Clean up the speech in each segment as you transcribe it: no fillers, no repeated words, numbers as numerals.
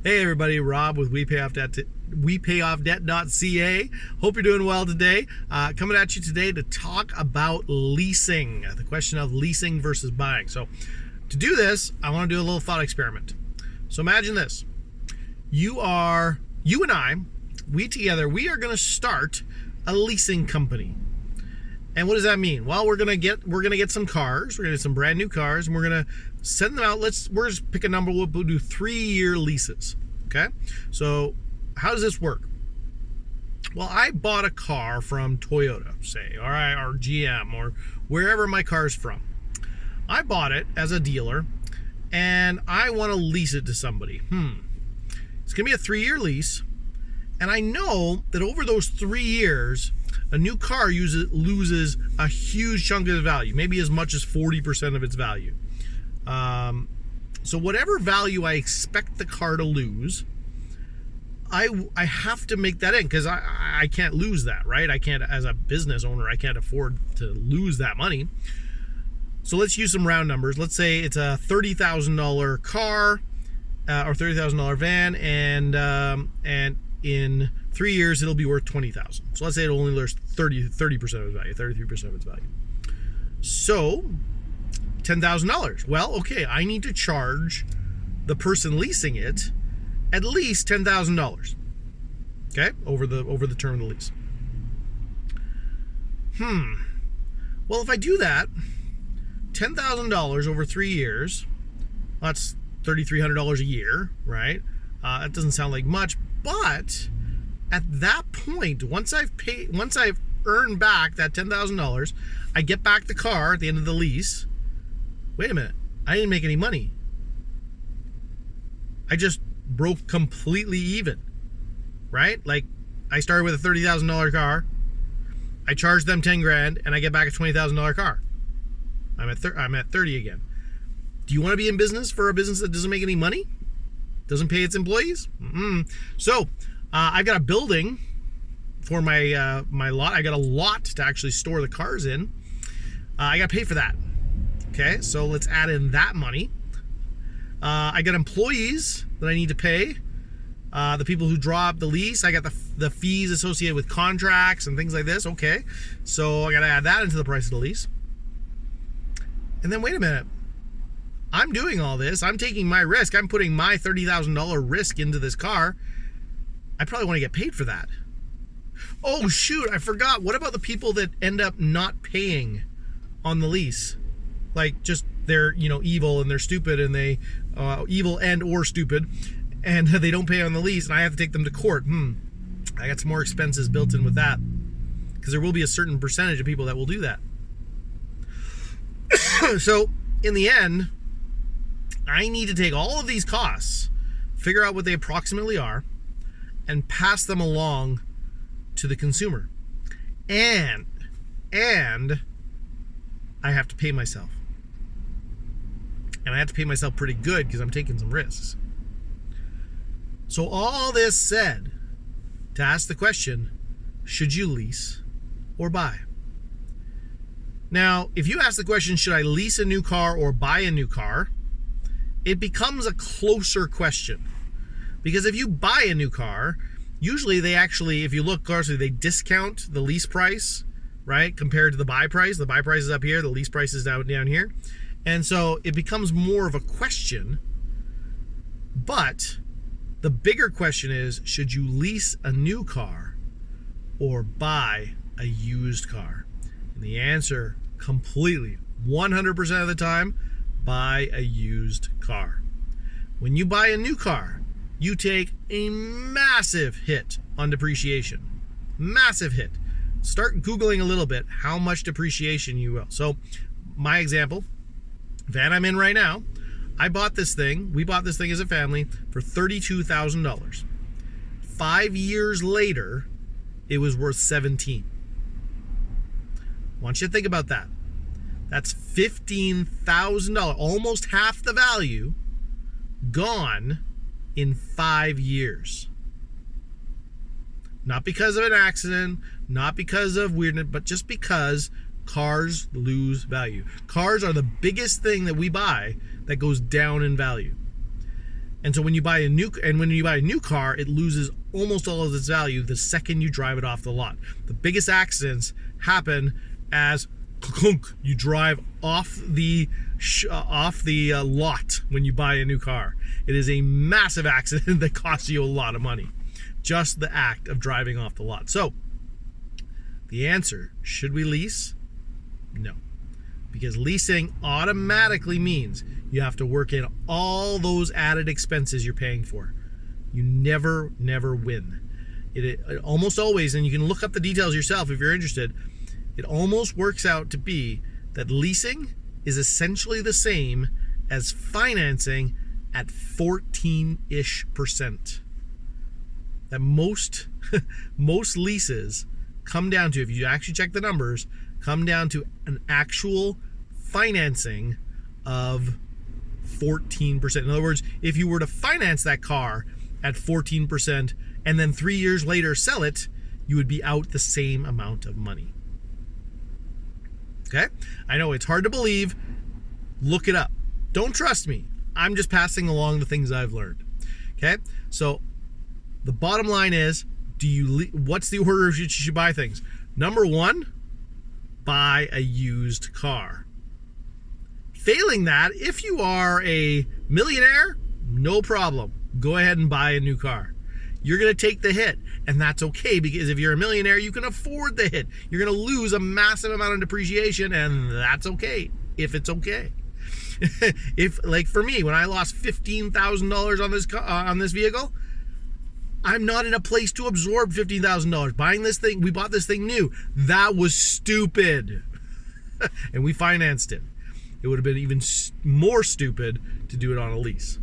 Hey everybody, Rob with WePayOffDebt.ca. Hope you're doing well today. Coming at you today to talk about leasing, the question of leasing versus buying. So to do this, I want to do a little thought experiment. So imagine this. You and I, we are going to start a leasing company. And what does that mean? Well, we're gonna get some cars. We're gonna get some brand new cars, and we're gonna send them out. We're just pick a number. We'll do 3-year leases. Okay. So how does this work? Well, I bought a car from Toyota, say, or GM, or wherever my car's from. I bought it as a dealer, and I want to lease it to somebody. It's gonna be a 3-year lease, and I know that over those 3 years, a new car loses a huge chunk of its value, maybe as much as 40% of its value. So whatever value I expect the car to lose, I have to make that in, because I can't lose that, right? I can't, as a business owner, I can't afford to lose that money. So let's use some round numbers. Let's say it's a $30,000 car or $30,000 van, and in 3 years it'll be worth $20,000. So let's say it only loses 30% of its value, 33% of its value. So $10,000. Well, okay, I need to charge the person leasing it at least $10,000. Okay, over the term of the lease. Well, if I do that, $10,000 over 3 years, that's $3,300 a year, right? That doesn't sound like much, but at that point, once I've earned back that $10,000, I get back the car at the end of the lease. Wait a minute, I didn't make any money. I just broke completely even, right? Like, I started with a $30,000 car, I charged them 10 grand, and I get back a $20,000 car. I'm at 30 again. Do you want to be in business for a business that doesn't make any money? Doesn't pay its employees? So I've got a building for my lot. I got a lot to actually store the cars in. I got to pay for that. Okay, so let's add in that money. I got employees that I need to pay. The people who draw up the lease. I got the fees associated with contracts and things like this. Okay, so I got to add that into the price of the lease. And then wait a minute. I'm doing all this. I'm taking my risk. I'm putting my $30,000 risk into this car. I probably want to get paid for that. Oh, shoot, I forgot. What about the people that end up not paying on the lease? Like, just they're, evil and they're stupid, and they evil and or stupid, and they don't pay on the lease, and I have to take them to court. I got some more expenses built in with that, because there will be a certain percentage of people that will do that. So in the end, I need to take all of these costs, figure out what they approximately are, and pass them along to the consumer. And I have to pay myself. And I have to pay myself pretty good, because I'm taking some risks. So all this said, to ask the question, should you lease or buy? Now, if you ask the question, should I lease a new car or buy a new car, it becomes a closer question. Because if you buy a new car, usually they actually, if you look closely, they discount the lease price, right, compared to the buy price. The buy price is up here, the lease price is down here. And so it becomes more of a question. But the bigger question is, should you lease a new car or buy a used car? And the answer, completely, 100% of the time, buy a used car. When you buy a new car, you take a massive hit on depreciation. Massive hit. Start Googling a little bit how much depreciation you will. So my example, van I'm in right now, we bought this thing as a family for $32,000. 5 years later, it was worth $17,000. I want you to think about that. That's $15,000, almost half the value, gone in 5 years. Not because of an accident, not because of weirdness, but just because cars lose value. Cars are the biggest thing that we buy that goes down in value. And so when you buy a new car, it loses almost all of its value the second you drive it off the lot. The biggest accidents happen as you drive off the lot when you buy a new car. It is a massive accident that costs you a lot of money. Just the act of driving off the lot. So, the answer, should we lease? No. Because leasing automatically means you have to work in all those added expenses you're paying for. You never win. It almost always, and you can look up the details yourself if you're interested, it almost works out to be that leasing is essentially the same as financing at 14-ish%. That most leases come down to, if you actually check the numbers, come down to an actual financing of 14%. In other words, if you were to finance that car at 14% and then 3 years later sell it, you would be out the same amount of money. Okay? I know it's hard to believe. Look it up. Don't trust me. I'm just passing along the things I've learned. Okay? So the bottom line is, what's the order you should buy things? Number one, buy a used car. Failing that, if you are a millionaire, no problem. Go ahead and buy a new car. You're going to take the hit, and that's okay, because if you're a millionaire, you can afford the hit. You're going to lose a massive amount of depreciation, and that's okay, if it's okay. If, like for me, when I lost $15,000 on this vehicle, I'm not in a place to absorb $15,000. Buying this thing, we bought this thing new. That was stupid. And we financed it. It would have been even more stupid to do it on a lease.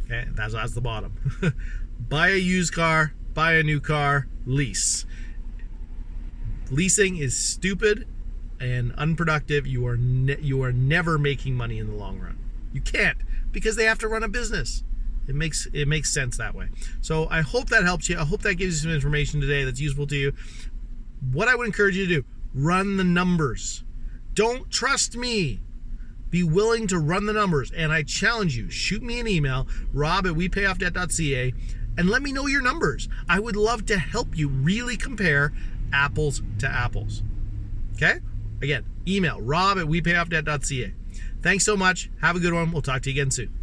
Okay, that's the bottom. Buy a used car, buy a new car, lease. Leasing is stupid and unproductive. You are never making money in the long run. You can't, because they have to run a business. It makes sense that way. So I hope that helps you. I hope that gives you some information today that's useful to you. What I would encourage you to do, run the numbers. Don't trust me. Be willing to run the numbers. And I challenge you, shoot me an email, rob@WePayOffDebt.ca, and let me know your numbers. I would love to help you really compare apples to apples. Okay? Again, email rob@WePayOffDebt.ca. Thanks so much. Have a good one. We'll talk to you again soon.